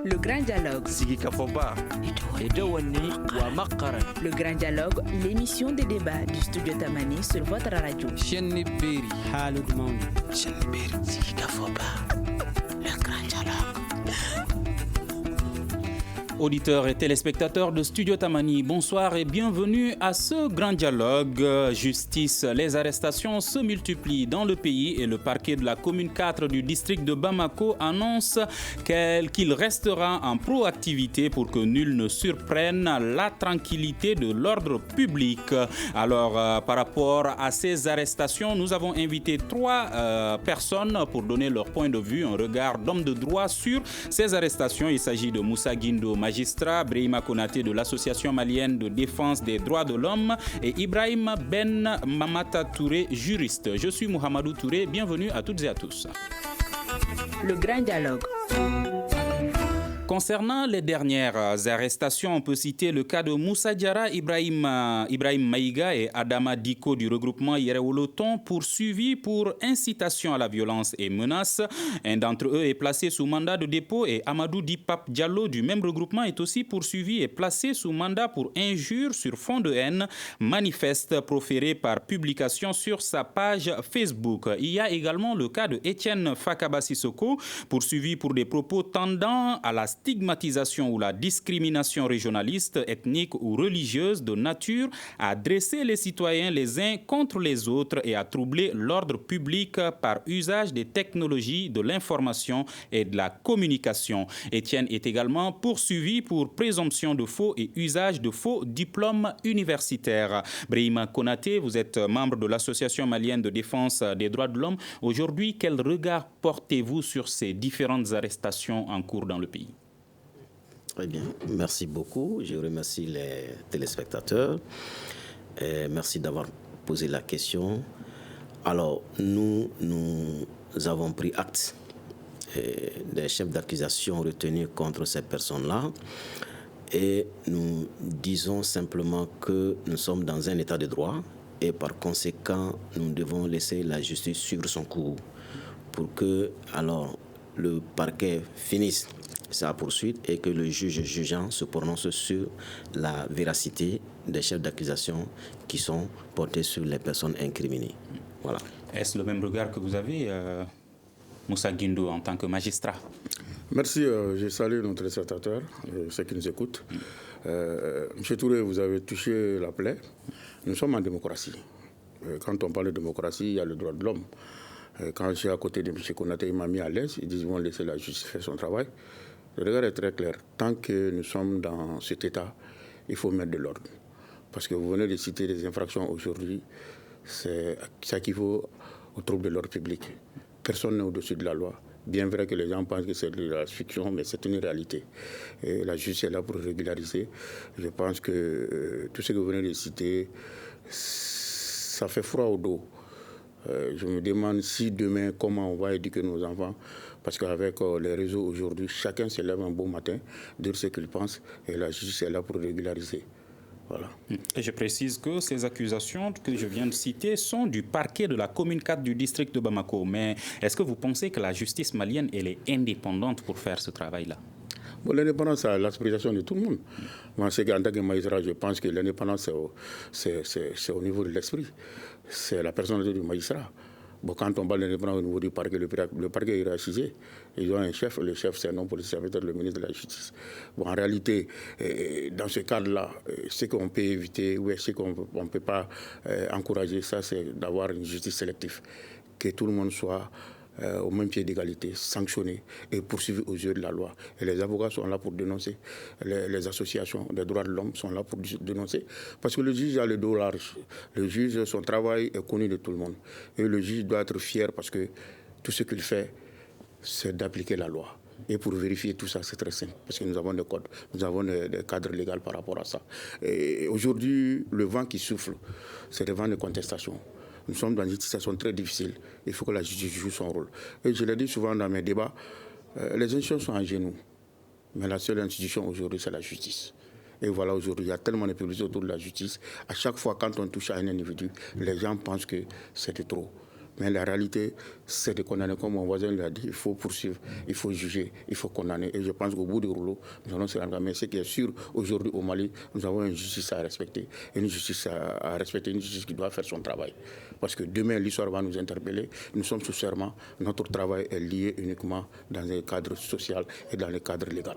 Le Grand Dialogue. Le Grand Dialogue, l'émission de débat du studio Tamani sur votre radio. Le Grand Dialogue. Auditeurs et téléspectateurs de Studio Tamani, bonsoir et bienvenue à ce grand dialogue. Justice, les arrestations se multiplient dans le pays et le parquet de la commune 4 du district de Bamako annonce qu'il restera en proactivité pour que nul ne surprenne la tranquillité de l'ordre public. Alors, par rapport à ces arrestations, nous avons invité 3 personnes pour donner leur point de vue, un regard d'homme de droit sur ces arrestations. Il s'agit de Moussa Guindo, magistrat, Brahima Konaté de l'Association malienne de défense des droits de l'homme et Ibrahim Ben Mamata Touré, juriste. Je suis Mohamedou Touré, bienvenue à toutes et à tous. Le Grand Dialogue. Concernant les dernières arrestations, on peut citer le cas de Moussa Diarra, Ibrahim Maïga et Adama Diko du regroupement Yerewoloton poursuivis pour incitation à la violence et menace. Un d'entre eux est placé sous mandat de dépôt et Amadou Dipap Diallo du même regroupement est aussi poursuivi et placé sous mandat pour injure sur fond de haine manifeste proféré par publication sur sa page Facebook. Il y a également le cas de Étienne Fakaba Sissoko poursuivi pour des propos tendant à la stigmatisation ou la discrimination régionaliste, ethnique ou religieuse de nature à dresser les citoyens les uns contre les autres et à troubler l'ordre public par usage des technologies de l'information et de la communication. Étienne est également poursuivi pour présomption de faux et usage de faux diplômes universitaires. Brahima Konaté, vous êtes membre de l'Association malienne de défense des droits de l'homme. Aujourd'hui, quel regard portez-vous sur ces différentes arrestations en cours dans le pays ? Très bien, merci beaucoup. Je remercie les téléspectateurs. Merci d'avoir posé la question. Alors, nous avons pris acte des chefs d'accusation retenus contre ces personnes-là. Et nous disons simplement que nous sommes dans un état de droit et par conséquent, nous devons laisser la justice suivre son cours pour que alors le parquet finisse sa poursuite et que le juge jugeant se prononce sur la véracité des chefs d'accusation qui sont portés sur les personnes incriminées. Voilà. Est-ce le même regard que vous avez, Moussa Guindo, en tant que magistrat? Merci, je salue nos téléspectateurs, ceux qui nous écoutent. Monsieur Touré, vous avez touché la plaie. Nous sommes en démocratie. Quand on parle de démocratie, il y a le droit de l'homme. Quand je suis à côté de M. Konaté, il m'a mis à l'aise. Ils disent qu'ils vont laisser la justice faire son travail. Le regard est très clair. Tant que nous sommes dans cet état, il faut mettre de l'ordre. Parce que vous venez de citer des infractions aujourd'hui, ça équivaut au trouble de l'ordre public. Personne n'est au-dessus de la loi. Bien vrai que les gens pensent que c'est de la fiction, mais c'est une réalité. Et la justice est là pour régulariser. Je pense que tout ce que vous venez de citer, ça fait froid au dos. Je me demande si demain, comment on va éduquer nos enfants. Parce qu'avec les réseaux aujourd'hui, chacun se lève un beau matin, dire ce qu'il pense, et la justice est là pour régulariser. Voilà. Et je précise que ces accusations que je viens de citer sont du parquet de la commune 4 du district de Bamako. Mais est-ce que vous pensez que la justice malienne elle est indépendante pour faire ce travail-là? Bon, l'indépendance, c'est l'aspiration de tout le monde. Moi, en tant que magistrat, je pense que l'indépendance, c'est au niveau de l'esprit. C'est la personnalité du magistrat. Bon, quand on parle d'indépendance au niveau du parquet, le parquet est hiérarchisé. Ils ont un chef, le chef c'est un homme politique, c'est peut-être le ministre de la Justice. Bon, en réalité, dans ce cadre-là, ce qu'on peut éviter ou ce qu'on ne peut pas encourager, ça c'est d'avoir une justice sélective. Que tout le monde soit au même pied d'égalité, sanctionné et poursuivi aux yeux de la loi. Et les avocats sont là pour dénoncer. Les associations des droits de l'homme sont là pour dénoncer. Parce que le juge a le dos large. Le juge, son travail est connu de tout le monde. Et le juge doit être fier parce que tout ce qu'il fait, c'est d'appliquer la loi. Et pour vérifier tout ça, c'est très simple, parce que nous avons des codes, nous avons des cadres légaux par rapport à ça. Et aujourd'hui, le vent qui souffle, c'est le vent de contestation. Nous sommes dans une situation très difficile. Il faut que la justice joue son rôle. Et je l'ai dit souvent dans mes débats, les institutions sont à genoux. Mais la seule institution aujourd'hui, c'est la justice. Et voilà, aujourd'hui, il y a tellement de publicité autour de la justice. À chaque fois, quand on touche à un individu, les gens pensent que c'est trop. Mais la réalité, c'est de condamner, comme mon voisin l'a dit, il faut poursuivre, il faut juger, il faut condamner. Et je pense qu'au bout du rouleau, nous allons se rendre. Mais ce qui est sûr, aujourd'hui au Mali, nous avons une justice à respecter. Une justice à respecter, une justice qui doit faire son travail. Parce que demain, l'histoire va nous interpeller. Nous sommes sous serment. Notre travail est lié uniquement dans un cadre social et dans le cadre légal.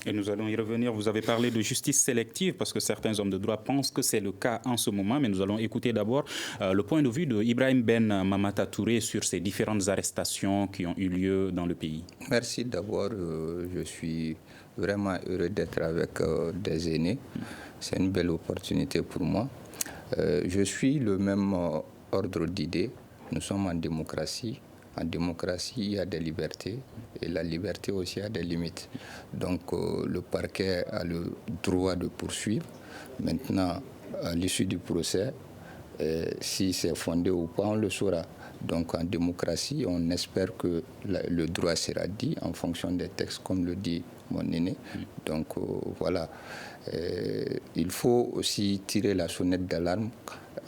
Et nous allons y revenir. Vous avez parlé de justice sélective parce que certains hommes de droit pensent que c'est le cas en ce moment. Mais nous allons écouter d'abord le point de vue de Ibrahim Ben Mamata Touré sur ces différentes arrestations qui ont eu lieu dans le pays. Merci d'abord. Je suis vraiment heureux d'être avec des aînés. C'est une belle opportunité pour moi. Je suis le même ordre d'idées. Nous sommes en démocratie. En démocratie, il y a des libertés et la liberté aussi a des limites. Donc le parquet a le droit de poursuivre. Maintenant, à l'issue du procès, si c'est fondé ou pas, on le saura. Donc en démocratie, on espère que le droit sera dit en fonction des textes, comme le dit mon aîné. Donc voilà. Il faut aussi tirer la sonnette d'alarme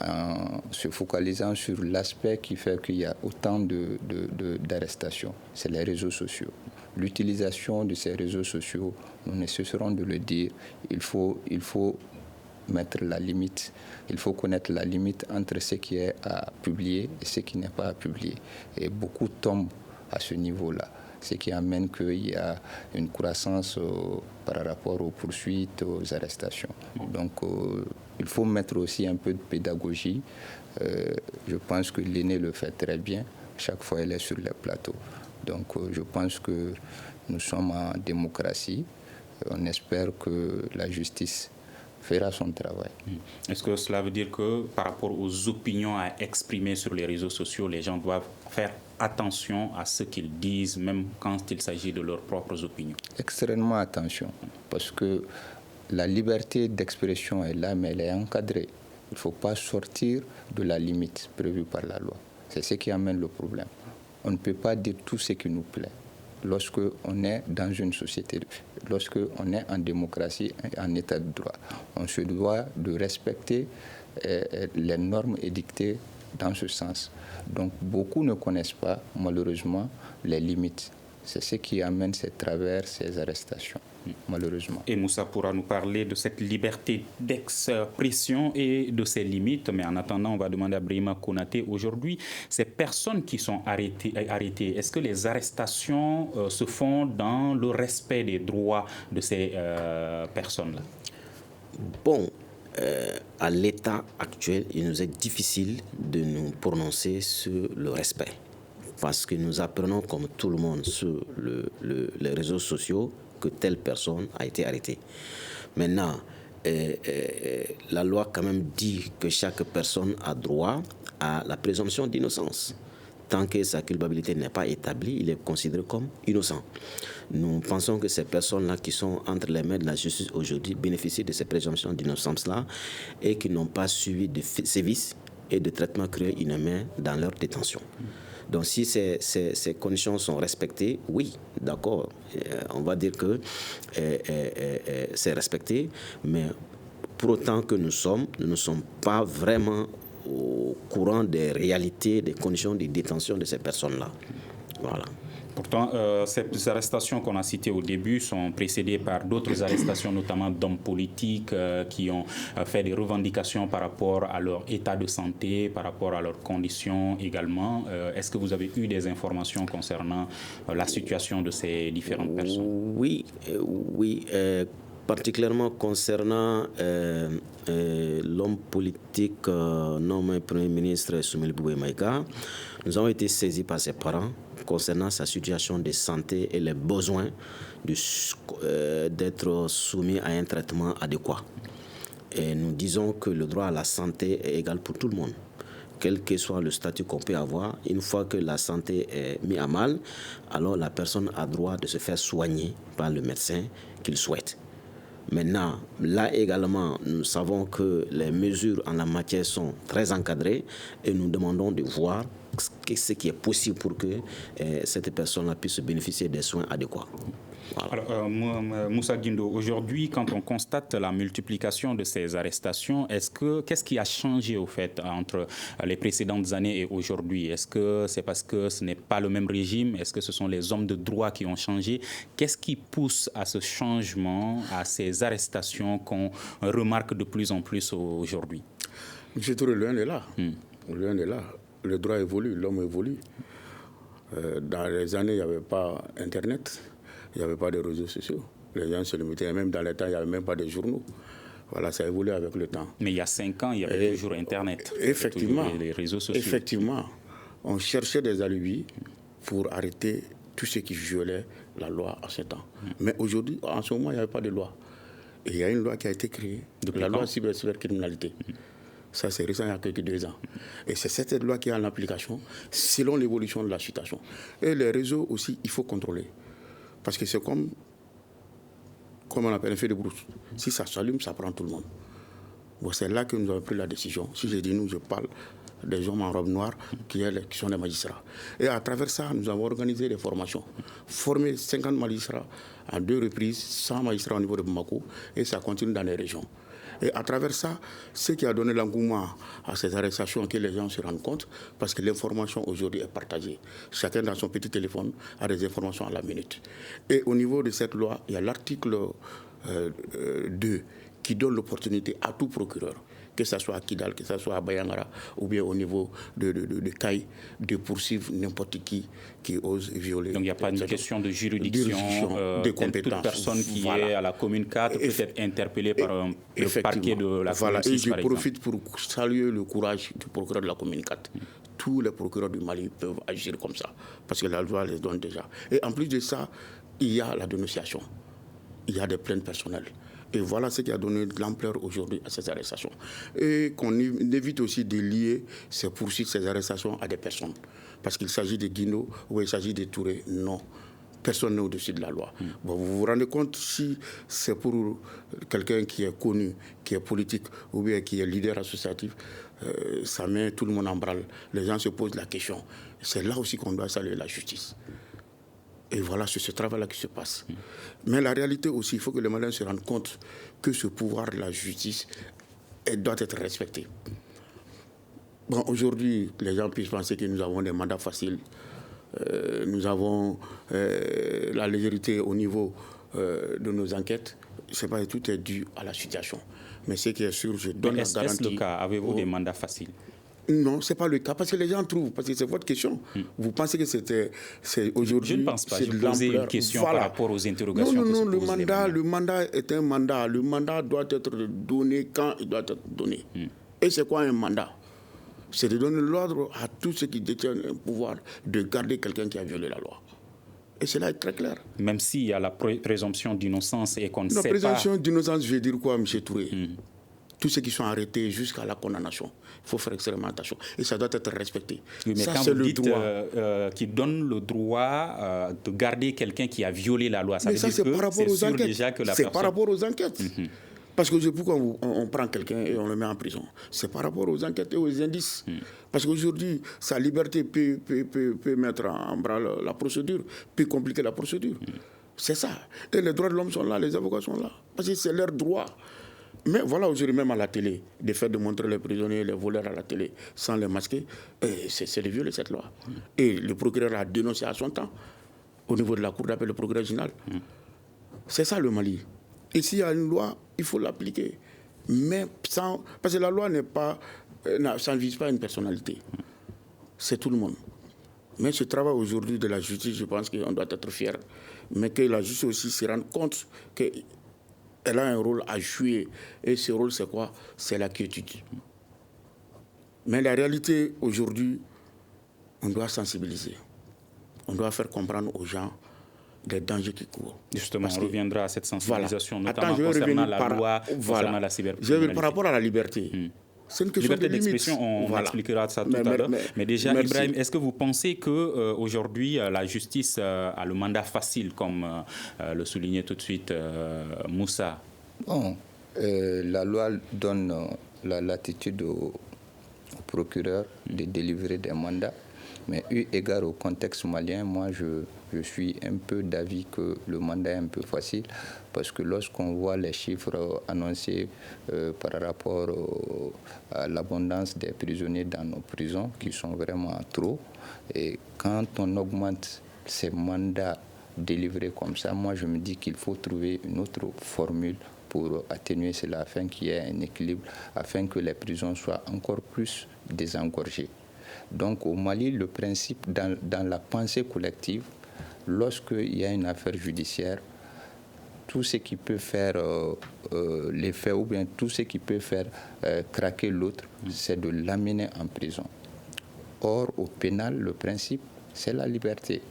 en se focalisant sur l'aspect qui fait qu'il y a autant d'arrestations. C'est les réseaux sociaux. L'utilisation de ces réseaux sociaux, nous ne cesserons de le dire, il faut mettre la limite. Il faut connaître la limite entre ce qui est à publier et ce qui n'est pas à publier. Et beaucoup tombent à ce niveau-là, ce qui amène qu'il y a une croissance par rapport aux poursuites, aux arrestations. Donc, il faut mettre aussi un peu de pédagogie. Je pense que l'aîné le fait très bien. Chaque fois, elle est sur les plateaux. Donc, je pense que nous sommes en démocratie. On espère que la justice fera son travail. Est-ce que cela veut dire que par rapport aux opinions à exprimer sur les réseaux sociaux, les gens doivent faire attention à ce qu'ils disent, même quand il s'agit de leurs propres opinions? Extrêmement attention, parce que la liberté d'expression est là, mais elle est encadrée. Il ne faut pas sortir de la limite prévue par la loi. C'est ce qui amène le problème. On ne peut pas dire tout ce qui nous plaît. Lorsqu'on est dans une société, lorsqu'on est en démocratie, en état de droit, on se doit de respecter les normes édictées dans ce sens. Donc beaucoup ne connaissent pas, malheureusement, les limites. C'est ce qui amène ces travers, ces arrestations, malheureusement. Et Moussa pourra nous parler de cette liberté d'expression et de ses limites. Mais en attendant, on va demander à Brahima Konaté, aujourd'hui, ces personnes qui sont arrêtées, est-ce que les arrestations se font dans le respect des droits de ces personnes-là? Bon, à l'état actuel, il nous est difficile de nous prononcer sur le respect. Parce que nous apprenons, comme tout le monde, sur les réseaux sociaux, que telle personne a été arrêtée. Maintenant, la loi quand même dit que chaque personne a droit à la présomption d'innocence. Tant que sa culpabilité n'est pas établie, il est considéré comme innocent. Nous pensons que ces personnes-là qui sont entre les mains de la justice aujourd'hui bénéficient de ces présomptions d'innocence-là et qui n'ont pas suivi de sévices et de traitements cruels inhumains dans leur détention. Donc si ces conditions sont respectées, oui, d'accord, on va dire que c'est respecté, mais pour autant que nous ne sommes pas vraiment au courant des réalités, des conditions de détention de ces personnes-là. Voilà. Pourtant, ces arrestations qu'on a citées au début sont précédées par d'autres arrestations, notamment d'hommes politiques qui ont fait des revendications par rapport à leur état de santé, par rapport à leurs conditions également. Est-ce que vous avez eu des informations concernant la situation de ces différentes personnes? Oui. Particulièrement concernant l'homme politique nommé Premier ministre Soumaïla Boubèye Maïga, nous avons été saisis par ses parents concernant sa situation de santé et les besoins d'être soumis à un traitement adéquat. Et nous disons que le droit à la santé est égal pour tout le monde. Quel que soit le statut qu'on peut avoir, une fois que la santé est mise à mal, alors la personne a droit de se faire soigner par le médecin qu'il souhaite. Maintenant, là également, nous savons que les mesures en la matière sont très encadrées et nous demandons de voir ce qui est possible pour que cette personne-là puisse bénéficier des soins adéquats. Voilà. Alors, Moussa Guindo, aujourd'hui, quand on constate la multiplication de ces arrestations, qu'est-ce qui a changé au fait entre les précédentes années et aujourd'hui? Est-ce que c'est parce que ce n'est pas le même régime? Est-ce que ce sont les hommes de droit qui ont changé? Qu'est-ce qui pousse à ce changement, à ces arrestations qu'on remarque de plus en plus aujourd'hui? Je trouve l'un est là. L'un est là. Le droit évolue, l'homme évolue. Dans les années, il n'y avait pas Internet. Il n'y avait pas de réseaux sociaux. Les gens se limitaient. Même dans les temps, il n'y avait même pas de journaux. Voilà, ça a évolué avec le temps. Mais il y a 5 ans, il y avait toujours Internet. Effectivement. Toujours les réseaux sociaux. Effectivement. On cherchait des alibis pour arrêter tout ce qui violait la loi en ce temps. Mais aujourd'hui, en ce moment, il n'y avait pas de loi. Et il y a une loi qui a été créée, la loi cybercriminalité. Ça, c'est récent, il y a quelques 2 ans. Et c'est cette loi qui est en application selon l'évolution de la situation. Et les réseaux aussi, il faut contrôler. Parce que c'est comme on appelle un feu de brousse. Si ça s'allume, ça prend tout le monde. Bon, c'est là que nous avons pris la décision. Si je dis nous, je parle des hommes en robe noire qui sont des magistrats. Et à travers ça, nous avons organisé des formations. Formé 50 magistrats à 2 reprises, 100 magistrats au niveau de Bamako, et ça continue dans les régions. Et à travers ça, ce qui a donné l'engouement à ces arrestations, que les gens se rendent compte, parce que l'information aujourd'hui est partagée. Chacun dans son petit téléphone a des informations à la minute. Et au niveau de cette loi, il y a l'article 2 qui donne l'opportunité à tout procureur, que ce soit à Kidal, que ce soit à Bayangara, ou bien au niveau de Caille, de poursuivre n'importe qui ose violer. Donc il n'y a pas une question de juridiction, de compétences. Toute personne qui est à la commune 4 peut être interpellée par le parquet de la commune 6, et je profite pour saluer le courage du procureur de la commune 4. Tous les procureurs du Mali peuvent agir comme ça, parce que la loi les donne déjà. Et en plus de ça, il y a la dénonciation. Il y a des plaintes personnelles. Et voilà ce qui a donné de l'ampleur aujourd'hui à ces arrestations. Et qu'on évite aussi de lier ces poursuites, ces arrestations à des personnes. Parce qu'il s'agit de Guindo ou il s'agit de Touré. Non. Personne n'est au-dessus de la loi. Bon, vous vous rendez compte, si c'est pour quelqu'un qui est connu, qui est politique ou bien qui est leader associatif, ça met tout le monde en branle. Les gens se posent la question. C'est là aussi qu'on doit saluer la justice. Et voilà, c'est ce travail-là qui se passe. Mais la réalité aussi, il faut que les Maliens se rendent compte que ce pouvoir de la justice doit être respecté. Bon, aujourd'hui, les gens puissent penser que nous avons des mandats faciles. Nous avons la légèreté au niveau de nos enquêtes. C'est pas tout est dû à la situation. Mais ce qui est sûr, je donne la garantie. Est-ce le cas? Avez-vous des mandats faciles? Non, ce n'est pas le cas, parce que les gens trouvent, parce que c'est votre question. Vous pensez que c'est aujourd'hui... Je ne pense pas, je posais une question par rapport aux interrogations. Non, le mandat est un mandat. Le mandat doit être donné quand il doit être donné. Et c'est quoi un mandat? C'est de donner l'ordre à tous ceux qui détiennent un pouvoir de garder quelqu'un qui a violé la loi. Et cela est très clair. Même s'il y a la présomption d'innocence et qu'on ne sait pas... La présomption d'innocence, je veux dire quoi, M. Touré? Tous ceux qui sont arrêtés jusqu'à la condamnation. Il faut faire extrêmement attention. Et ça doit être respecté. Oui, mais ça, quand c'est vous le dites droit. qui donne le droit de garder quelqu'un qui a violé la loi, ça veut dire que c'est sûr déjà que la personne... C'est par rapport aux enquêtes. Parce que pourquoi on prend quelqu'un et on le met en prison? C'est par rapport aux enquêtes et aux indices. Parce qu'aujourd'hui, sa liberté peut mettre en branle la procédure, peut compliquer la procédure. C'est ça. Et les droits de l'homme sont là, les avocats sont là. Parce que c'est leur droit. Mais voilà, aujourd'hui, même à la télé, le fait de montrer les prisonniers, les voleurs à la télé, sans les masquer, c'est de violer cette loi. Et le procureur a dénoncé à son temps, au niveau de la cour d'appel, le procureur général. C'est ça le Mali. Et s'il y a une loi, il faut l'appliquer. Mais sans... Parce que la loi n'est pas... ça ne vise pas une personnalité. C'est tout le monde. Mais ce travail aujourd'hui de la justice, je pense qu'on doit être fier. Mais que la justice aussi se rende compte que... Elle a un rôle à jouer. Et ce rôle, c'est quoi? C'est la quiétude. Mais la réalité, aujourd'hui, on doit sensibiliser. On doit faire comprendre aux gens des dangers qui courent. Justement, on reviendra à cette sensibilisation, voilà. notamment concernant la loi, concernant la cybercriminalité. Par rapport à la liberté. C'est une question liberté de limite. d'expression, on expliquera ça tout à l'heure. Mais déjà, merci. Ibrahim, est-ce que vous pensez qu'aujourd'hui, la justice a le mandat facile, comme le soulignait tout de suite Moussa? Bon, la loi donne la latitude au procureur de délivrer des mandats. Mais eu égard au contexte malien, moi, je je suis un peu d'avis que le mandat est un peu facile, parce que lorsqu'on voit les chiffres annoncés par rapport à l'abondance des prisonniers dans nos prisons, qui sont vraiment trop, et quand on augmente ces mandats délivrés comme ça, moi je me dis qu'il faut trouver une autre formule pour atténuer cela, afin qu'il y ait un équilibre, afin que les prisons soient encore plus désengorgées. Donc au Mali, le principe, dans la pensée collective, lorsqu'il y a une affaire judiciaire, tout ce qui peut faire l'effet, ou bien tout ce qui peut faire craquer l'autre, c'est de l'amener en prison. Or, au pénal, le principe, c'est la liberté.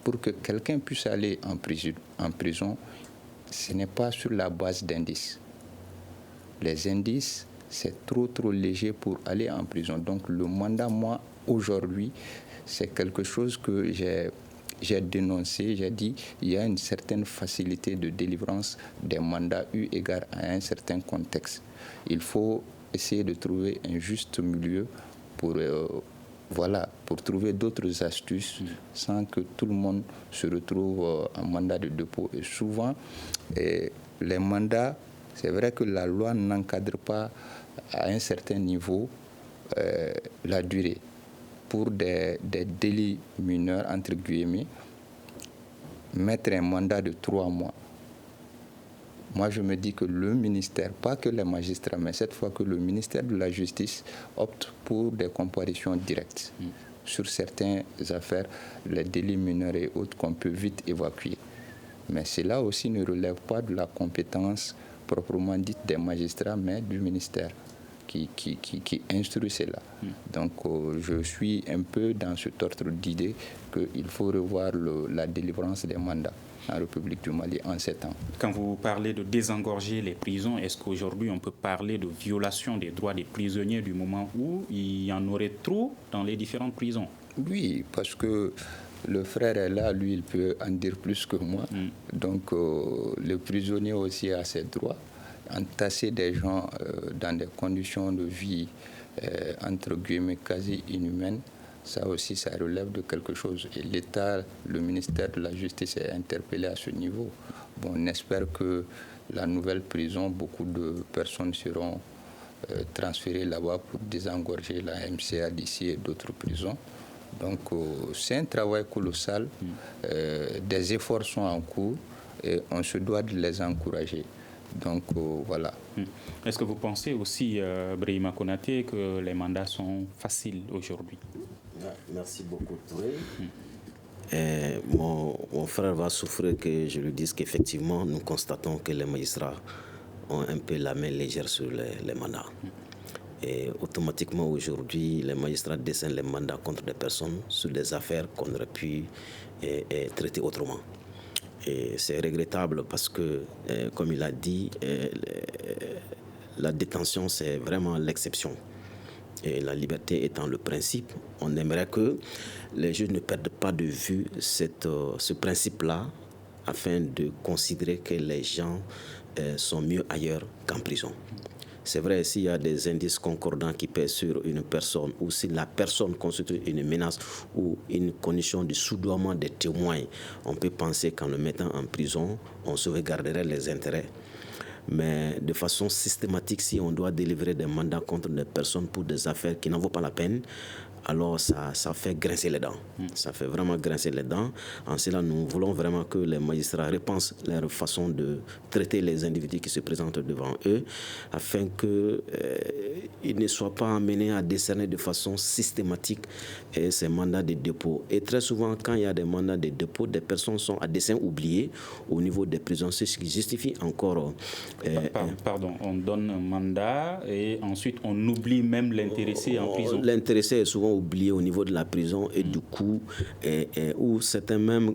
Pour que quelqu'un puisse aller en prison, ce n'est pas sur la base d'indices. Les indices, c'est trop léger pour aller en prison. Donc le mandat, moi, aujourd'hui, c'est quelque chose que j'ai dénoncé. J'ai dit il y a une certaine facilité de délivrance des mandats eu égard à un certain contexte. Il faut essayer de trouver un juste milieu pour trouver d'autres astuces sans que tout le monde se retrouve en mandat de dépôt. Et souvent, les mandats, c'est vrai que la loi n'encadre pas à un certain niveau la durée. Pour des délits mineurs, entre guillemets, mettre un mandat de 3 mois. Moi, je me dis que le ministère, pas que les magistrats, mais cette fois que le ministère de la Justice opte pour des comparutions directes sur certaines affaires, les délits mineurs et autres qu'on peut vite évacuer. Mais cela aussi ne relève pas de la compétence proprement dite des magistrats, mais du ministère qui instruit cela. Donc, je suis un peu dans cet ordre d'idée qu'il faut revoir la délivrance des mandats en République du Mali en 7 ans. Quand vous parlez de désengorger les prisons, est-ce qu'aujourd'hui on peut parler de violation des droits des prisonniers du moment où il y en aurait trop dans les différentes prisons? Oui, parce que le frère est là, lui, il peut en dire plus que moi. Donc, le prisonnier aussi a ses droits. Entasser des gens dans des conditions de vie, entre guillemets, quasi inhumaines, ça aussi, ça relève de quelque chose. Et l'État, le ministère de la Justice est interpellé à ce niveau. Bon, on espère que la nouvelle prison, beaucoup de personnes seront transférées là-bas pour désengorger la MCA d'ici et d'autres prisons. Donc, c'est un travail colossal. Des efforts sont en cours et on se doit de les encourager. Donc, voilà. Est-ce que vous pensez aussi, Brahima Konaté, que les mandats sont faciles aujourd'hui? Merci beaucoup, Touré. Mon frère va souffrir que je lui dise qu'effectivement, nous constatons que les magistrats ont un peu la main légère sur les mandats. Et automatiquement, aujourd'hui, les magistrats dessinent les mandats contre des personnes sur des affaires qu'on aurait pu traiter autrement. Et c'est regrettable parce que, comme il a dit, la détention, c'est vraiment l'exception. Et la liberté étant le principe, on aimerait que les juges ne perdent pas de vue ce principe-là afin de considérer que les gens sont mieux ailleurs qu'en prison. C'est vrai, s'il y a des indices concordants qui pèsent sur une personne ou si la personne constitue une menace ou une condition de soudoiement des témoins, on peut penser qu'en le mettant en prison, on sauvegarderait les intérêts. Mais de façon systématique, si on doit délivrer des mandats contre des personnes pour des affaires qui n'en vaut pas la peine, alors ça fait grincer les dents. Ça fait vraiment grincer les dents. En cela, nous voulons vraiment que les magistrats repensent leur façon de traiter les individus qui se présentent devant eux, afin qu'ils ne soient pas amenés à décerner de façon systématique ces mandats de dépôt. Et très souvent, quand il y a des mandats de dépôt, des personnes sont à dessein oubliées au niveau des prisons. C'est ce qui justifie encore... Pardon, on donne un mandat et ensuite on oublie même l'intéressé en prison. L'intéressé est souvent oublié au niveau de la prison et du coup, où certains même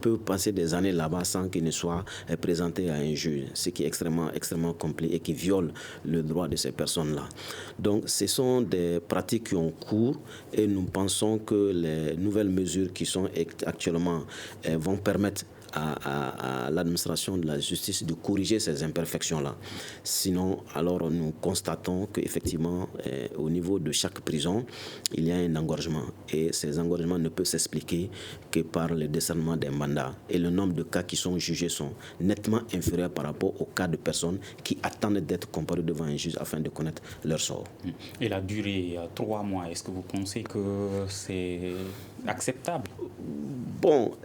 peuvent passer des années là-bas sans qu'ils ne soient présentés à un juge, ce qui est extrêmement, extrêmement compliqué et qui viole le droit de ces personnes-là. Donc, ce sont des pratiques qui ont cours et nous pensons que les nouvelles mesures qui sont actuellement vont permettre à l'administration de la justice de corriger ces imperfections-là. Sinon, alors nous constatons qu'effectivement, au niveau de chaque prison, il y a un engorgement. Et ces engorgements ne peuvent s'expliquer que par le décernement des mandats. Et le nombre de cas qui sont jugés sont nettement inférieurs par rapport aux cas de personnes qui attendent d'être comparées devant un juge afin de connaître leur sort. Et la durée, 3 mois, est-ce que vous pensez que c'est acceptable? Bon,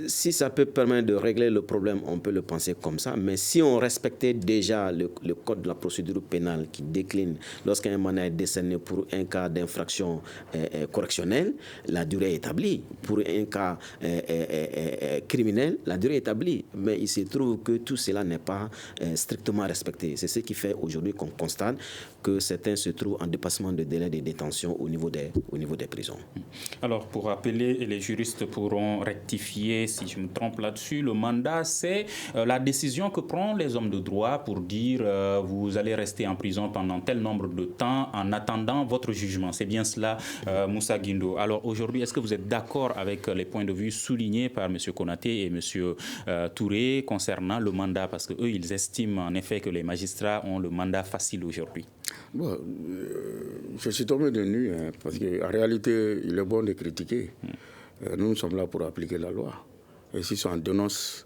si ça peut permettre de régler le problème, on peut le penser comme ça. Mais si on respectait déjà le code de la procédure pénale qui décline lorsqu'un mandat est décerné pour un cas d'infraction correctionnelle, la durée est établie. Pour un cas criminel, la durée est établie. Mais il se trouve que tout cela n'est pas strictement respecté. C'est ce qui fait aujourd'hui qu'on constate que certains se trouvent en dépassement de délai de détention au niveau des prisons. Alors, pour rappeler, et les juristes pourront rectifier si je me trompe là-dessus, le mandat, c'est la décision que prennent les hommes de droit pour dire vous allez rester en prison pendant tel nombre de temps en attendant votre jugement. C'est bien cela, Moussa Guindo. Alors, aujourd'hui, est-ce que vous êtes d'accord avec les points de vue soulignés par M. Konaté et M. Touré concernant le mandat? Parce qu'eux, ils estiment en effet que les magistrats ont le mandat facile aujourd'hui. Bon, je suis tombé de nuit, parce qu'en réalité, il est bon de critiquer. Nous sommes là pour appliquer la loi. Et si on dénonce,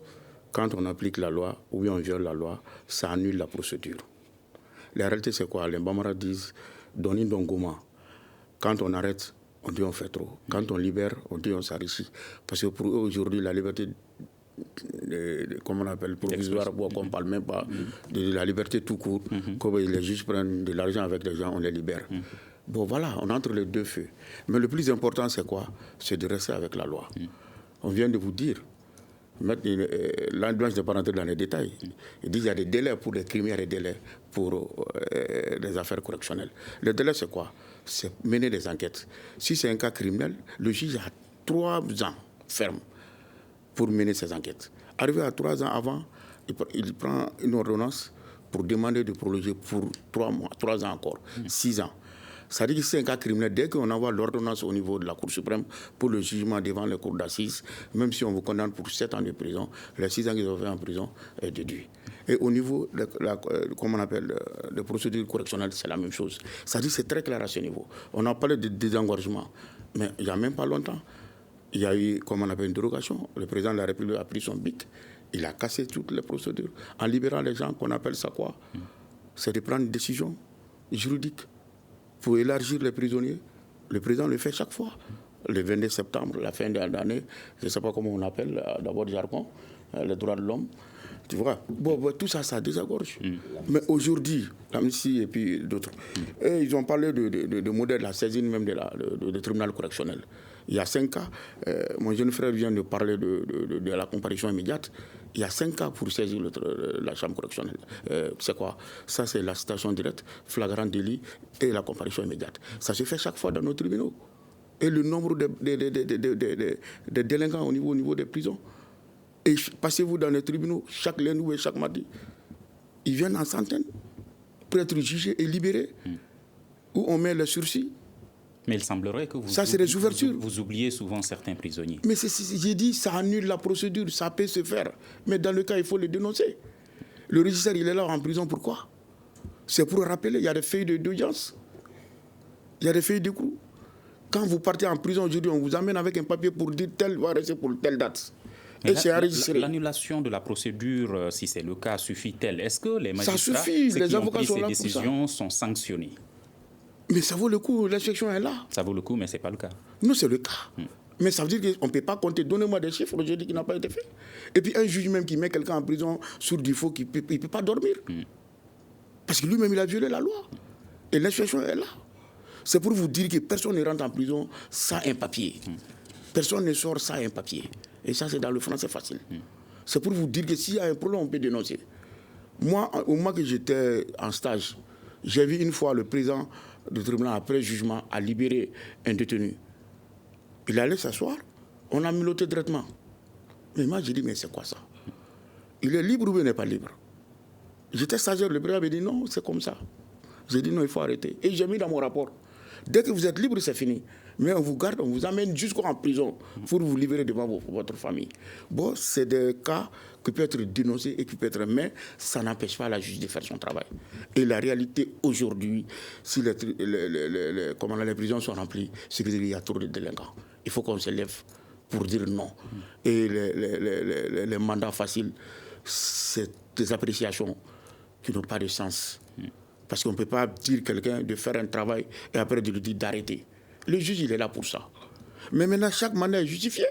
quand on applique la loi ou bien on viole la loi, ça annule la procédure. La réalité, c'est quoi? Les Bambara disent Doni Dongoma. Quand on arrête, on dit on fait trop. Quand on libère, on dit on s'enrichit. Parce que pour eux, aujourd'hui, la liberté, comment on appelle, provisoire, qu'on ne parle même pas de la liberté tout court, comme les juges prennent de l'argent avec les gens, on les libère. Bon, voilà, on entre les deux feux. Mais le plus important, c'est quoi? C'est de rester avec la loi. On vient de vous dire, là, je ne vais pas rentrer dans les détails. Ils disent qu'il y a des délais pour les crimes, il y a des délais pour les affaires correctionnelles. Le délai, c'est quoi? C'est mener des enquêtes. Si c'est un cas criminel, le juge a 3 ans ferme pour mener ses enquêtes. Arrivé à 3 ans avant, il prend une ordonnance pour demander de prolonger pour 3 mois, 3 ans encore, 6 ans. Ça dit que c'est un cas criminel. Dès qu'on envoie l'ordonnance au niveau de la Cour suprême pour le jugement devant les cours d'assises, même si on vous condamne pour 7 ans de prison, les 6 ans qu'ils ont fait en prison est déduit. Et au niveau de comment on appelle, de procédure correctionnelle, c'est la même chose. Ça dit que c'est très clair à ce niveau. On a parlé de désengorgement, mais il n'y a même pas longtemps, il y a eu, comme on appelle, une dérogation. Le président de la République a pris son bic, il a cassé toutes les procédures. En libérant les gens, qu'on appelle ça quoi? C'est de prendre une décision juridique pour élargir les prisonniers. Le président le fait chaque fois. Le 22 septembre, la fin de l'année, je ne sais pas comment on appelle, d'abord jargon, les droits de l'homme. Tu vois, bon, tout ça, ça désengorge. Mais aujourd'hui, l'amnistie et puis d'autres, et ils ont parlé de modèle, la saisine même de tribunal correctionnel. Il y a 5 cas. Mon jeune frère vient de parler de la comparution immédiate. Il y a 5 cas pour saisir la chambre correctionnelle. C'est quoi? Ça, c'est la citation directe, flagrant délit et la comparution immédiate. Ça se fait chaque fois dans nos tribunaux. Et le nombre de délinquants au niveau des prisons. Et passez-vous dans les tribunaux chaque lundi et chaque mardi. Ils viennent en centaines pour être jugés et libérés. Où on met le sursis. Mais il semblerait que vous oubliez souvent certains prisonniers. Mais j'ai dit, ça annule la procédure, ça peut se faire. Mais dans le cas, il faut le dénoncer. Le régisseur, il est là en prison, pourquoi? C'est pour rappeler, il y a des feuilles d'audience, il y a des feuilles d'écrou. Quand vous partez en prison aujourd'hui, on vous amène avec un papier pour dire tel va rester pour telle date. Et c'est enregistré. L'annulation de la procédure, si c'est le cas, suffit-elle? Est-ce que les magistrats ça suffit, qui les ont avocats pris sont ces là décisions sont sanctionnés? Mais ça vaut le coup, l'inspection est là. Ça vaut le coup, mais ce n'est pas le cas. Non, c'est le cas. Mais ça veut dire qu'on ne peut pas compter. Donnez-moi des chiffres aujourd'hui qui n'ont pas été faits. Et puis un juge même qui met quelqu'un en prison sur du faux, il ne peut pas dormir. Parce que lui-même, il a violé la loi. Et l'inspection est là. C'est pour vous dire que personne ne rentre en prison sans un papier. Personne ne sort sans un papier. Et ça, c'est dans le français facile. C'est pour vous dire que s'il y a un problème, on peut dénoncer. Moi, au moment que j'étais en stage, j'ai vu une fois le président du tribunal, après jugement, a libéré un détenu. Il allait s'asseoir, on a miloté directement. Mais moi, j'ai dit, mais c'est quoi ça? Il est libre ou il n'est pas libre? J'étais stagiaire, le président m'a dit, non, c'est comme ça. J'ai dit, non, il faut arrêter. Et j'ai mis dans mon rapport, dès que vous êtes libre, c'est fini. mais on vous garde, on vous amène jusqu'en prison pour vous libérer devant votre famille. Bon, c'est des cas qui peuvent être dénoncés et qui peuvent être... Mais ça n'empêche pas la justice de faire son travail. Et la réalité aujourd'hui, si les prisons sont remplies, c'est qu'il y a trop de délinquants. Il faut qu'on se lève pour dire non. Et les mandats faciles, c'est des appréciations qui n'ont pas de sens. Parce qu'on ne peut pas dire quelqu'un de faire un travail et après de lui dire d'arrêter. Le juge, il est là pour ça. Mais maintenant, chaque mandat est justifié.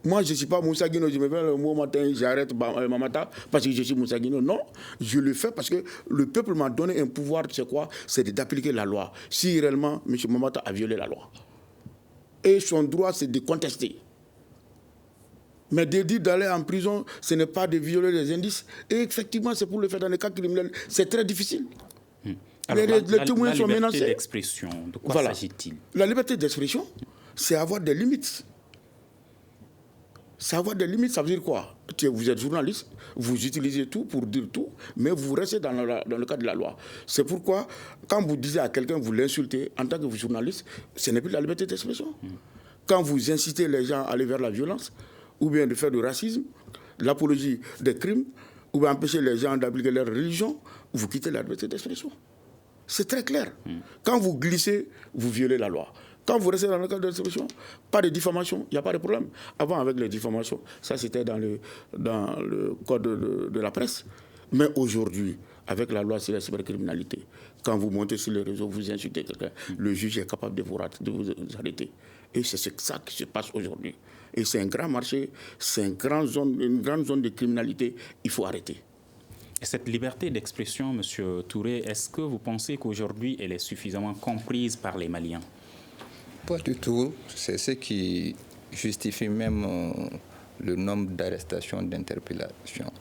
Moi, je ne suis pas Moussa Guino, je me fais le mot matin, j'arrête Mamata parce que je suis Moussa Guino. Non, je le fais parce que le peuple m'a donné un pouvoir, c'est quoi? C'est d'appliquer la loi. Si réellement, M. Mamata a violé la loi. Et son droit, c'est de contester. Mais de dire d'aller en prison, ce n'est pas de violer les indices. Et effectivement, c'est pour le faire dans les cas criminels. C'est très difficile. Alors, les témoins sont menacés. La liberté d'expression, de quoi s'agit-il? La liberté d'expression, c'est avoir des limites. C'est avoir des limites, ça veut dire quoi? Vous êtes journaliste, vous utilisez tout pour dire tout, mais vous restez dans le cadre de la loi. C'est pourquoi, quand vous disiez à quelqu'un, vous l'insultez, en tant que journaliste, ce n'est plus la liberté d'expression. Quand vous incitez les gens à aller vers la violence, ou bien de faire du racisme, l'apologie des crimes, ou bien empêcher les gens d'appliquer leur religion, vous quittez la liberté d'expression. C'est très clair. Quand vous glissez, vous violez la loi. Quand vous restez dans le cadre de l'expression, pas de diffamation, il n'y a pas de problème. Avant, avec les diffamations, ça c'était dans le code de la presse. Mais aujourd'hui, avec la loi sur la cybercriminalité, quand vous montez sur les réseaux, vous insultez quelqu'un, le juge est capable de vous arrêter. Et c'est ça qui se passe aujourd'hui. Et c'est un grand marché, c'est une grande zone de criminalité, il faut arrêter. Et cette liberté d'expression, M. Touré, est-ce que vous pensez qu'aujourd'hui, elle est suffisamment comprise par les Maliens? Pas du tout. C'est ce qui justifie même le nombre d'arrestations, d'interpellations.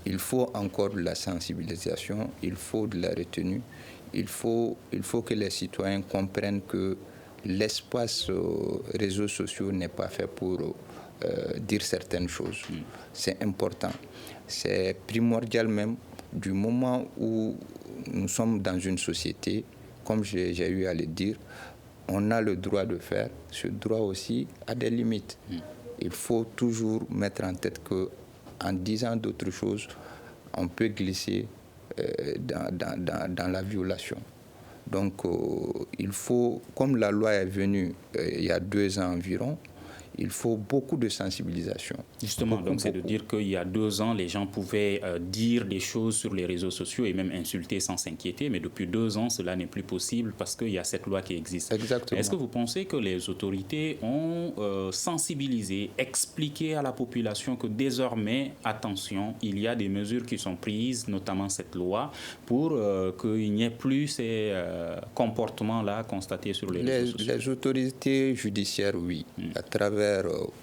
Il faut encore de la sensibilisation, il faut de la retenue, il faut que les citoyens comprennent que l'espace réseaux sociaux n'est pas fait pour dire certaines choses. C'est important. C'est primordial même du moment où nous sommes dans une société, comme j'ai eu à le dire, on a le droit de faire. Ce droit aussi a des limites. Il faut toujours mettre en tête qu'en disant d'autres choses, on peut glisser dans la violation. Donc, il faut, comme la loi est venue il y a 2 ans environ, il faut beaucoup de sensibilisation. Justement, donc c'est de dire qu'il y a 2 ans, les gens pouvaient dire des choses sur les réseaux sociaux et même insulter sans s'inquiéter, mais depuis 2 ans, cela n'est plus possible parce qu'il y a cette loi qui existe. Exactement. Est-ce que vous pensez que les autorités ont sensibilisé, expliqué à la population que désormais, attention, il y a des mesures qui sont prises, notamment cette loi, pour qu'il n'y ait plus ces comportements-là constatés sur les réseaux sociaux? Les autorités judiciaires, oui, à travers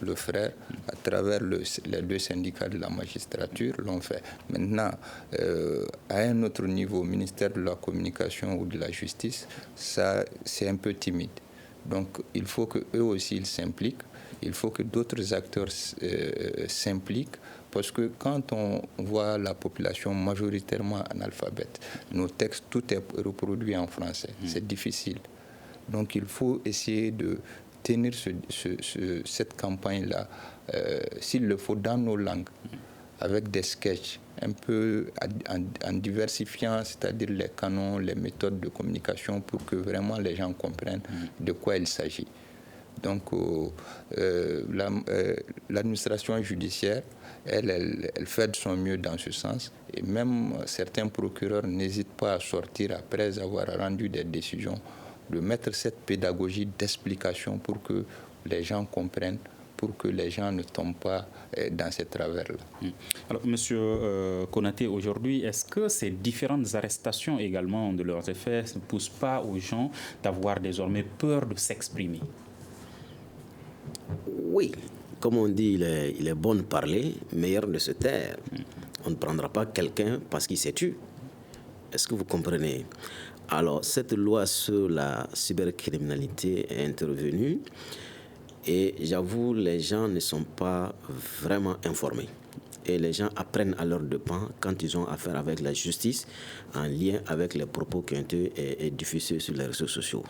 le frère, à travers les 2 syndicats de la magistrature l'ont fait. Maintenant, à un autre niveau, ministère de la Communication ou de la Justice, ça c'est un peu timide. Donc il faut qu'eux aussi ils s'impliquent, il faut que d'autres acteurs s'impliquent, parce que quand on voit la population majoritairement analphabète, nos textes, tout est reproduit en français, c'est difficile. Donc il faut essayer de tenir cette campagne-là, s'il le faut, dans nos langues, avec des sketchs, un peu en diversifiant, c'est-à-dire les canons, les méthodes de communication, pour que vraiment les gens comprennent de quoi il s'agit. Donc, l'administration judiciaire, elle fait de son mieux dans ce sens, et même certains procureurs n'hésitent pas à sortir, après avoir rendu des décisions, de mettre cette pédagogie d'explication pour que les gens comprennent, pour que les gens ne tombent pas dans ces travers-là. Alors, M. Konaté, aujourd'hui, est-ce que ces différentes arrestations également de leurs effets ne poussent pas aux gens d'avoir désormais peur de s'exprimer? Oui, comme on dit, il est bon de parler, meilleur de se taire. On ne prendra pas quelqu'un parce qu'il s'est tué. Est-ce que vous comprenez? Alors, cette loi sur la cybercriminalité est intervenue et j'avoue, les gens ne sont pas vraiment informés. Et les gens apprennent à leur dépens quand ils ont affaire avec la justice en lien avec les propos qui ont été diffusés sur les réseaux sociaux.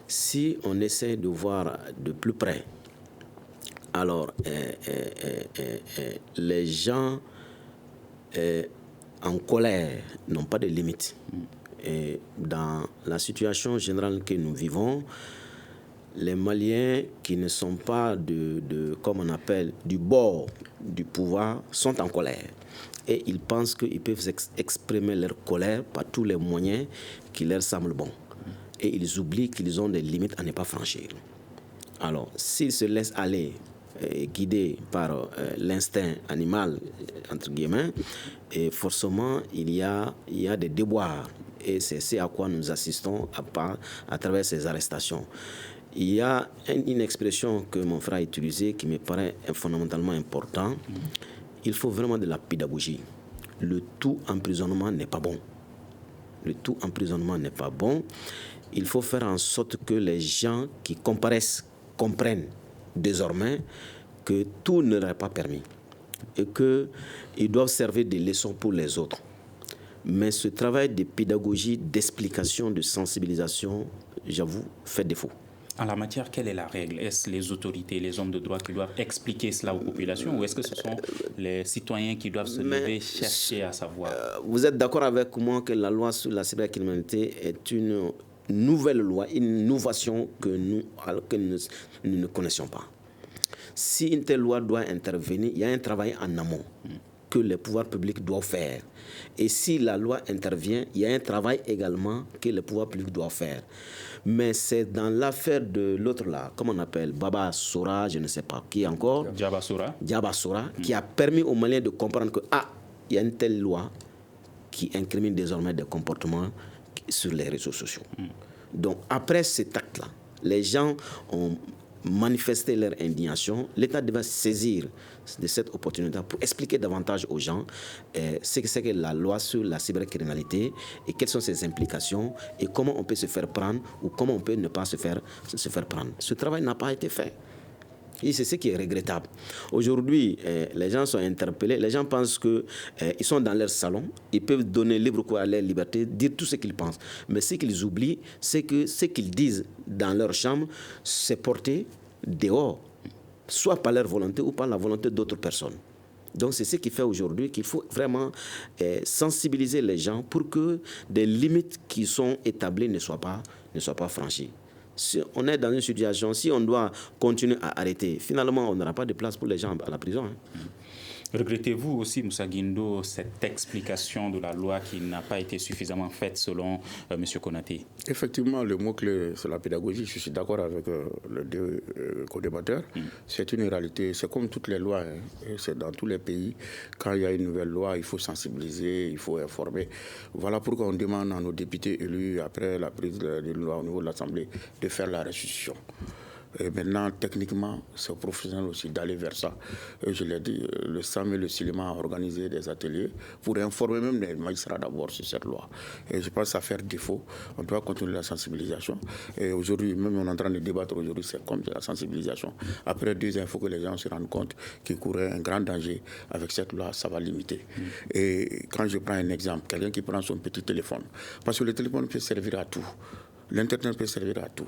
Si on essaie de voir de plus près, alors les gens en colère n'ont pas de limite. Et dans la situation générale que nous vivons, les Maliens qui ne sont pas comme on appelle, du bord du pouvoir sont en colère. Et ils pensent qu'ils peuvent exprimer leur colère par tous les moyens qui leur semblent bons. Et ils oublient qu'ils ont des limites à ne pas franchir. Alors, s'ils se laissent aller, guidés par l'instinct animal, entre guillemets, et forcément, il y a des déboires. Et c'est ce à quoi nous assistons à travers ces arrestations. Il y a une expression que mon frère a utilisée qui me paraît fondamentalement importante. Il faut vraiment de la pédagogie. Le tout emprisonnement n'est pas bon. Le tout emprisonnement n'est pas bon. Il faut faire en sorte que les gens qui comparaissent comprennent désormais que tout ne leur est pas permis et qu'ils doivent servir de leçons pour les autres. Mais ce travail de pédagogie, d'explication, de sensibilisation, j'avoue, fait défaut. En la matière, quelle est la règle? Est-ce les autorités, les hommes de droit qui doivent expliquer cela aux populations ou est-ce que ce sont les citoyens qui doivent se lever, chercher à savoir? Vous êtes d'accord avec moi que la loi sur la cybercriminalité est une nouvelle loi, une innovation que nous ne connaissions pas. Si une telle loi doit intervenir, il y a un travail en amont que les pouvoirs publics doivent faire. Et si la loi intervient, il y a un travail également que les pouvoirs publics doivent faire. Mais c'est dans l'affaire de l'autre là, comme on appelle Baba Sora, je ne sais pas qui encore. Diaba Sora, qui a permis aux Maliens de comprendre que il y a une telle loi qui incrimine désormais des comportements sur les réseaux sociaux. Donc après cet acte-là, les gens ont manifesté leur indignation. L'État devait saisir de cette opportunité pour expliquer davantage aux gens ce que c'est que la loi sur la cybercriminalité et quelles sont ses implications et comment on peut se faire prendre ou comment on peut ne pas se faire prendre. Ce travail n'a pas été fait. Et c'est ce qui est regrettable. Aujourd'hui, les gens sont interpellés, les gens pensent qu'ils sont dans leur salon, ils peuvent donner libre cours à leur liberté, dire tout ce qu'ils pensent. Mais ce qu'ils oublient, c'est que ce qu'ils disent dans leur chambre, c'est porté dehors, soit par leur volonté ou par la volonté d'autres personnes. Donc c'est ce qui fait aujourd'hui qu'il faut vraiment sensibiliser les gens pour que des limites qui sont établies ne soient pas franchies. Si on est dans une situation, si on doit continuer à arrêter, finalement, on n'aura pas de place pour les gens à la prison. Regrettez-vous aussi, Moussa Guindo, cette explication de la loi qui n'a pas été suffisamment faite selon M. Konaté? Effectivement, le mot-clé, c'est la pédagogie. Je suis d'accord avec les deux co-débatteurs. C'est une réalité. C'est comme toutes les lois. C'est dans tous les pays. Quand il y a une nouvelle loi, il faut sensibiliser, il faut informer. Voilà pourquoi on demande à nos députés élus, après la prise d'une loi au niveau de l'Assemblée, de faire la restitution. Et maintenant, techniquement, c'est professionnel aussi d'aller vers ça. Et je l'ai dit, le SAM et le CILEMA ont organisé des ateliers pour informer même les magistrats d'abord sur cette loi. Et je pense que ça fait défaut. On doit continuer la sensibilisation. Et aujourd'hui, même on est en train de débattre aujourd'hui, c'est comme la sensibilisation. Après 2 ans, il faut que les gens se rendent compte qu'ils couraient un grand danger. Avec cette loi, ça va limiter. Et quand je prends un exemple, quelqu'un qui prend son petit téléphone, parce que le téléphone peut servir à tout. L'Internet peut servir à tout.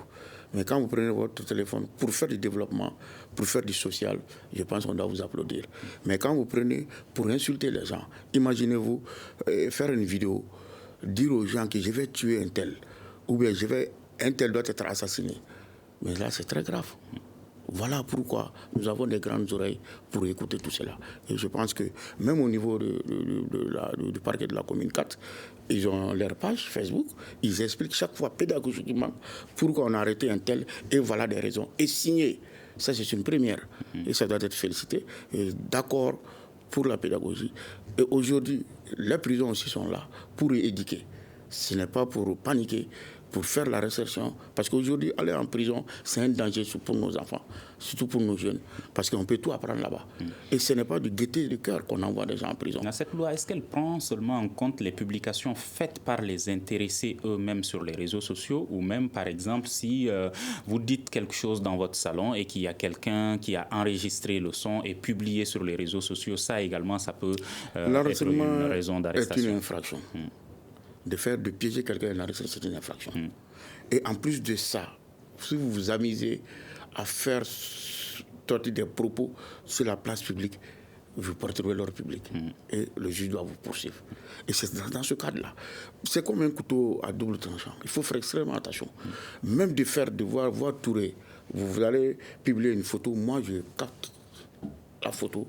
Mais quand vous prenez votre téléphone pour faire du développement, pour faire du social, je pense qu'on doit vous applaudir. Mais quand vous prenez pour insulter les gens, imaginez-vous faire une vidéo, dire aux gens que je vais tuer un tel, ou bien un tel doit être assassiné. Mais là, c'est très grave. Voilà pourquoi nous avons des grandes oreilles pour écouter tout cela. Et je pense que même au niveau du parquet de la commune 4, ils ont leur page Facebook, ils expliquent chaque fois pédagogiquement pourquoi on a arrêté un tel et voilà des raisons. Et signé, ça c'est une première et ça doit être félicité. Et d'accord pour la pédagogie. Et aujourd'hui, les prisons aussi sont là pour éduquer. Ce n'est pas pour paniquer, pour faire la réinsertion. Parce qu'aujourd'hui, aller en prison, c'est un danger pour nos enfants, surtout pour nos jeunes. Parce qu'on peut tout apprendre là-bas. Et ce n'est pas du gaieté de cœur qu'on envoie des gens en prison. Dans cette loi, est-ce qu'elle prend seulement en compte les publications faites par les intéressés eux-mêmes sur les réseaux sociaux? Ou même, par exemple, si vous dites quelque chose dans votre salon et qu'il y a quelqu'un qui a enregistré le son et publié sur les réseaux sociaux, ça également, ça peut être une raison d'arrestation. C'est une infraction. De piéger quelqu'un, c'est une infraction. Et en plus de ça, si vous vous amusez à faire sortir des propos sur la place publique, vous porterez l'ordre public. Et le juge doit vous poursuivre. Et c'est dans ce cadre-là. C'est comme un couteau à double tranchant. Il faut faire extrêmement attention. Même de voir Touré, vous allez publier une photo, moi je capte la photo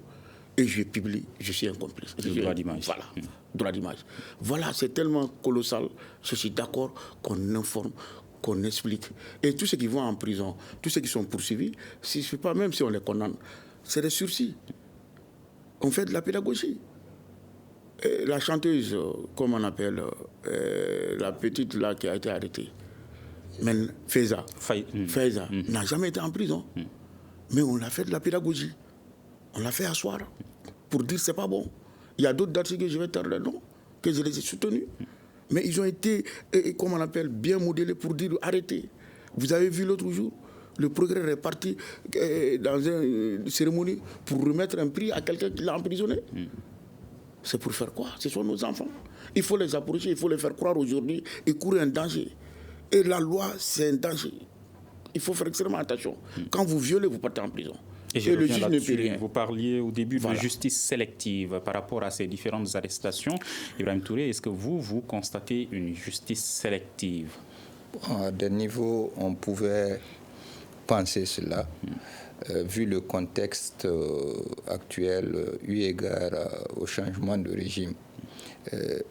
et je publie, je suis un complice. Le droit d'image. Voilà, droit d'image. Voilà, c'est tellement colossal. Je suis d'accord qu'on informe, qu'on explique. Et tous ceux qui vont en prison, tous ceux qui sont poursuivis, pas, même si on les condamne, c'est des sursis. On fait de la pédagogie. Et la chanteuse, comment on appelle, la petite là qui a été arrêtée, Faiza, n'a jamais été en prison. Mais on a fait de la pédagogie. On l'a fait asseoir pour dire c'est pas bon. Il y a d'autres dates que je vais taire le nom, que je les ai soutenus. Mais ils ont été, comment on appelle, bien modélés pour dire arrêtez. Vous avez vu l'autre jour, le Progrès est parti dans une cérémonie pour remettre un prix à quelqu'un qui l'a emprisonné. C'est pour faire quoi? Ce sont nos enfants. Il faut les approcher, il faut les faire croire aujourd'hui et courir un danger. Et la loi, c'est un danger. Il faut faire extrêmement attention. Quand vous violez, vous partez en prison. Et le juge ne peut rien. Vous parliez au début de justice sélective par rapport à ces différentes arrestations. Ibrahim Touré, est-ce que vous constatez une justice sélective? À des niveaux, on pouvait penser cela. Vu le contexte actuel, eu égard au changement de régime,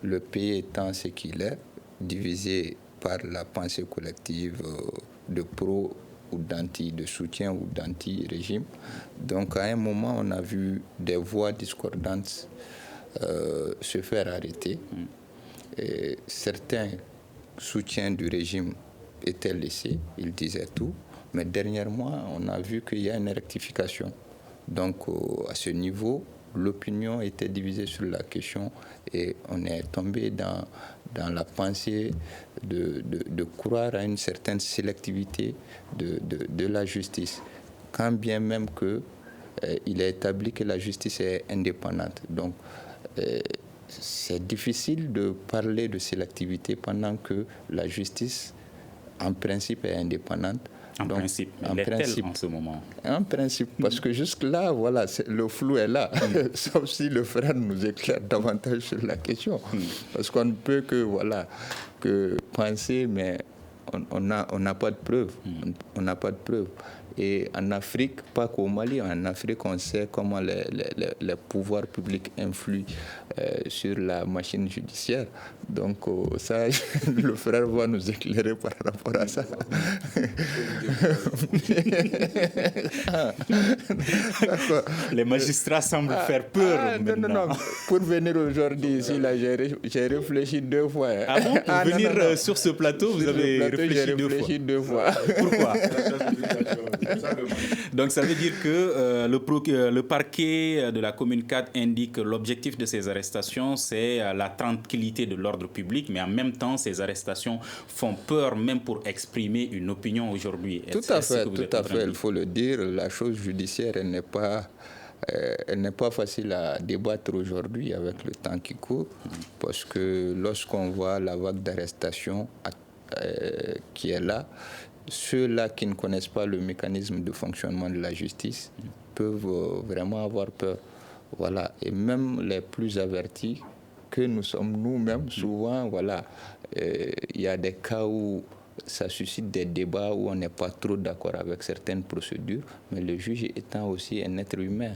le pays étant ce qu'il est, divisé par la pensée collective de pro ou d'anti, de soutien ou d'anti-régime. Donc à un moment, on a vu des voix discordantes se faire arrêter. Et certains soutiens du régime étaient laissés, ils disaient tout. Mais dernièrement, on a vu qu'il y a une rectification. Donc à ce niveau, l'opinion était divisée sur la question et on est tombé dans la pensée de croire à une certaine sélectivité de la justice, quand bien même qu'il est établi que la justice est indépendante. Donc, c'est difficile de parler de sélectivité pendant que la justice, en principe, est indépendante. En principe, en ce moment. En principe, parce que jusque-là, voilà, le flou est là. Sauf si le frère nous éclaire davantage sur la question. Parce qu'on ne peut que penser, mais on n'a pas de preuves. On n'a pas de preuves. Et en Afrique, pas qu'au Mali, en Afrique, on sait comment les pouvoirs publics influent sur la machine judiciaire. Donc ça, le frère va nous éclairer par rapport à ça. Les magistrats semblent faire peur maintenant. Non. Pour venir aujourd'hui ici, là, j'ai réfléchi 2 fois. Ah bon? Pour venir sur ce plateau, vous avez réfléchi 2 fois. Pourquoi? Donc ça veut dire que le parquet de la commune 4 indique que l'objectif de ces arrestations, c'est la tranquillité de l'ordre public, mais en même temps, ces arrestations font peur même pour exprimer une opinion aujourd'hui. Tout à fait, il faut le dire. La chose judiciaire, elle n'est pas facile à débattre aujourd'hui avec le temps qui court, parce que lorsqu'on voit la vague d'arrestations qui est là, ceux-là qui ne connaissent pas le mécanisme de fonctionnement de la justice peuvent vraiment avoir peur. Voilà. Et même les plus avertis que nous sommes nous-mêmes, souvent, voilà, il y a des cas où ça suscite des débats où on n'est pas trop d'accord avec certaines procédures, mais le juge étant aussi un être humain,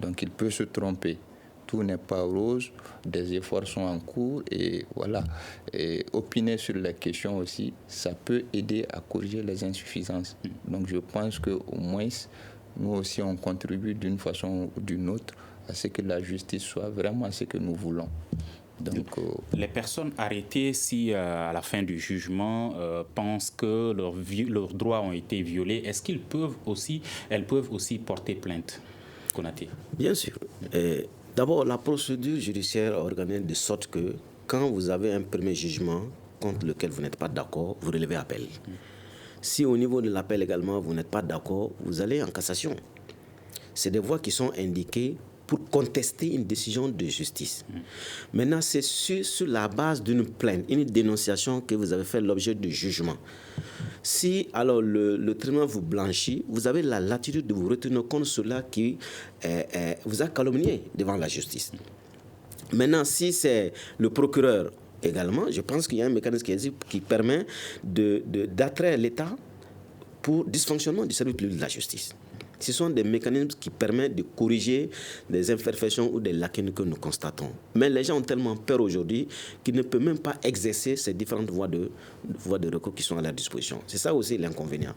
donc il peut se tromper. Tout n'est pas rose, des efforts sont en cours et voilà. Et opiner sur les questions aussi, ça peut aider à corriger les insuffisances. Donc je pense qu'au moins, nous aussi, on contribue d'une façon ou d'une autre à ce que la justice soit vraiment ce que nous voulons. Donc, les personnes arrêtées, si à la fin du jugement pensent que leurs droits ont été violés, est-ce qu'elles peuvent aussi porter plainte, Konaté? Bien sûr. D'abord, la procédure judiciaire organise de sorte que quand vous avez un premier jugement contre lequel vous n'êtes pas d'accord, vous relevez appel. Si au niveau de l'appel également, vous n'êtes pas d'accord, vous allez en cassation. C'est des voies qui sont indiquées pour contester une décision de justice. Maintenant, c'est sur la base d'une plainte, une dénonciation que vous avez fait l'objet de jugement. Si alors le tribunal vous blanchit, vous avez la latitude de vous retenir contre cela qui vous a calomnié devant la justice. Maintenant, si c'est le procureur également, je pense qu'il y a un mécanisme qui permet d'attraire l'État pour dysfonctionnement du service public de la justice. Ce sont des mécanismes qui permettent de corriger des imperfections ou des lacunes que nous constatons. Mais les gens ont tellement peur aujourd'hui qu'ils ne peuvent même pas exercer ces différentes voies de recours qui sont à leur disposition. C'est ça aussi l'inconvénient.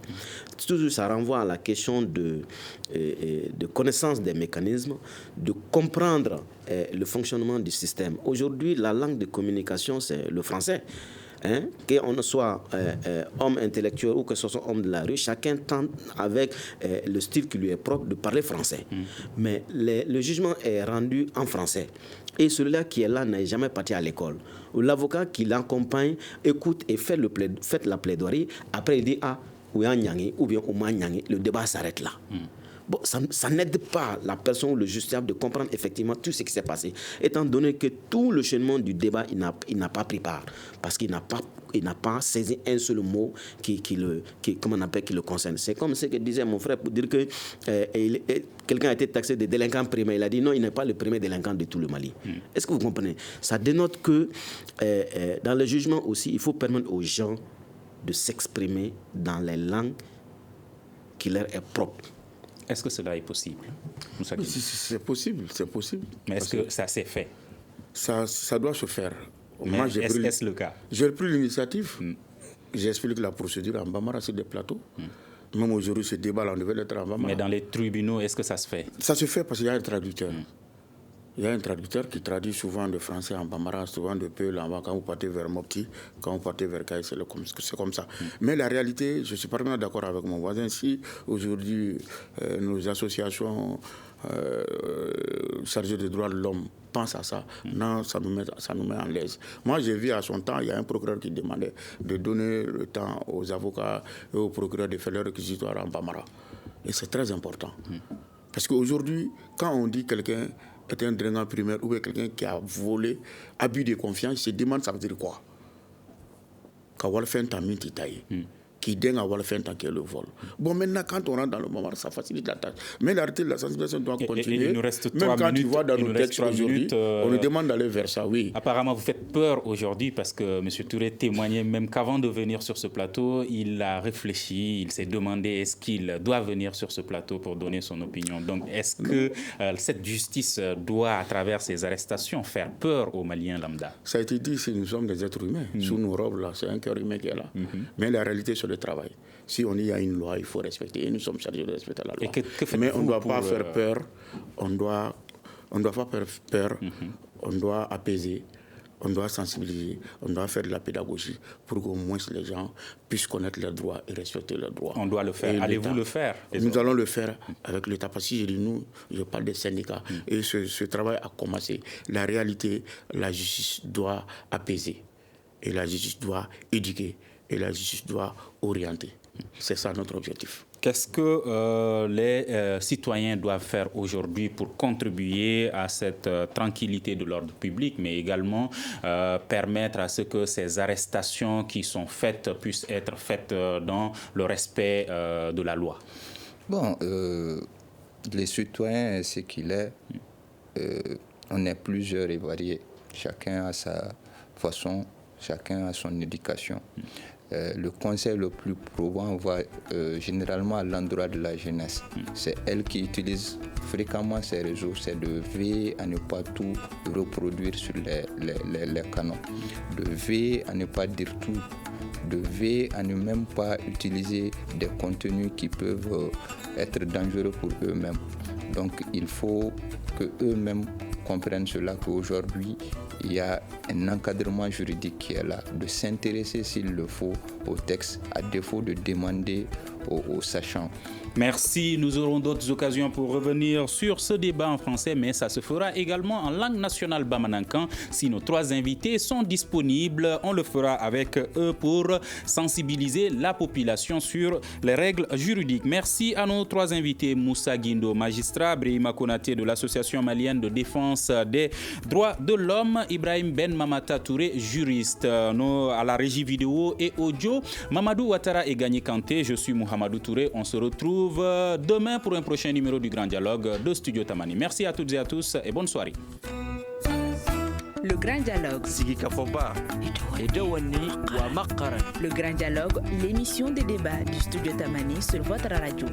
Toujours, ça renvoie à la question de connaissance des mécanismes, de comprendre le fonctionnement du système. Aujourd'hui, la langue de communication, c'est le français. Qu'on soit homme intellectuel ou que ce soit homme de la rue, chacun tente avec le style qui lui est propre de parler français. Mais le jugement est rendu en français. Et celui-là qui est là n'est jamais parti à l'école. L'avocat qui l'accompagne écoute et fait la plaidoirie. Après, il dit ou bien le débat s'arrête là. Bon, ça n'aide pas la personne ou le justiciable de comprendre effectivement tout ce qui s'est passé, étant donné que tout le cheminement du débat, il n'a pas pris part, parce qu'il n'a pas saisi un seul mot qui le concerne. C'est comme ce que disait mon frère pour dire que quelqu'un a été taxé de délinquant primaire. Il a dit non, il n'est pas le premier délinquant de tout le Mali. Est-ce que vous comprenez? Ça dénote que dans le jugement aussi, il faut permettre aux gens de s'exprimer dans les langues qui leur est propre. Est-ce que cela est possible? Oui, c'est possible, c'est possible. Mais est-ce que ça s'est fait? Ça doit se faire. Mais moi, est-ce le cas? J'ai pris l'initiative. J'explique la procédure en Bambara sur des plateaux. Même aujourd'hui, ce débat-là, on devait l'être en Bambara. Mais dans les tribunaux, est-ce que ça se fait? Ça se fait parce qu'il y a un traducteur. Il y a un traducteur qui traduit souvent de français en Bambara, souvent de Peul en Bambara. Quand vous partez vers Mopti, quand vous partez vers Kaï, c'est comme ça. Mais la réalité, je suis parfaitement d'accord avec mon voisin. Si aujourd'hui, nos associations chargées des droits de l'homme pensent à ça, non, ça nous met en l'aise. Moi, j'ai vu à son temps, il y a un procureur qui demandait de donner le temps aux avocats et aux procureurs de faire leur réquisitoire en Bambara. Et c'est très important. Parce qu'aujourd'hui, quand on dit quelqu'un est un délinquant primaire ou quelqu'un qui a volé, abus de confiance, se demande ça veut dire quoi? Kawal fait un tamin titaï. Qui dingue à le faire tant qu'il le vol. Bon, maintenant, quand on rentre dans le moment, ça facilite la tâche. Mais la sensibilisation doit continuer. Il nous reste même quand minutes, tu vois dans nos textes aujourd'hui, on nous demande d'aller vers ça, oui. Apparemment, vous faites peur aujourd'hui parce que M. Touré témoignait même qu'avant de venir sur ce plateau, il a réfléchi, il s'est demandé est-ce qu'il doit venir sur ce plateau pour donner son opinion. Donc, est-ce que cette justice doit, à travers ces arrestations, faire peur aux Maliens lambda? Ça a été dit, si nous sommes des êtres humains. Sous nos robes, là, c'est un cœur humain qui est là. Mais la réalité, c'est le travail. Si on y a une loi, il faut respecter. Et nous sommes chargés de respecter la loi. Mais on ne doit pas faire peur. On ne doit pas faire peur. On doit apaiser. On doit sensibiliser. On doit faire de la pédagogie pour qu'au moins les gens puissent connaître leurs droits et respecter leurs droits. On doit le faire. Allez-vous le faire? Nous allons le faire avec l'État. Parce que je parle des syndicats. Et ce travail a commencé. La réalité, la justice doit apaiser. Et la justice doit éduquer. Et la justice doit orienter. C'est ça notre objectif. Qu'est-ce que les citoyens doivent faire aujourd'hui pour contribuer à cette tranquillité de l'ordre public, mais également permettre à ce que ces arrestations qui sont faites puissent être faites dans le respect de la loi? Bon, les citoyens, ce qu'il est, on est plusieurs et variés. Chacun a sa façon, chacun a son éducation. Le conseil le plus probant va généralement à l'endroit de la jeunesse. C'est elle qui utilise fréquemment ces réseaux, c'est de veiller à ne pas tout reproduire sur les canaux, de veiller à ne pas dire tout, de veiller à ne même pas utiliser des contenus qui peuvent être dangereux pour eux-mêmes. Donc il faut qu'eux-mêmes comprennent cela, qu'aujourd'hui, il y a un encadrement juridique qui est là, de s'intéresser s'il le faut au texte, à défaut de demander aux sachants. Merci. Nous aurons d'autres occasions pour revenir sur ce débat en français, mais ça se fera également en langue nationale bamanankan. Si nos 3 invités sont disponibles, on le fera avec eux pour sensibiliser la population sur les règles juridiques. Merci à nos 3 invités, Moussa Guindo, magistrat, Brahima Konaté de l'Association malienne de défense des droits de l'homme, Ibrahim Ben Mamata Touré, juriste. À la régie vidéo et audio, Mamadou Ouattara et Gagné Kanté. Je suis Mohamedou Touré. On se retrouve demain pour un prochain numéro du Grand Dialogue de Studio Tamani. Merci à toutes et à tous et bonne soirée. Le Grand Dialogue. Le Grand Dialogue, l'émission des débats du Studio Tamani sur votre radio.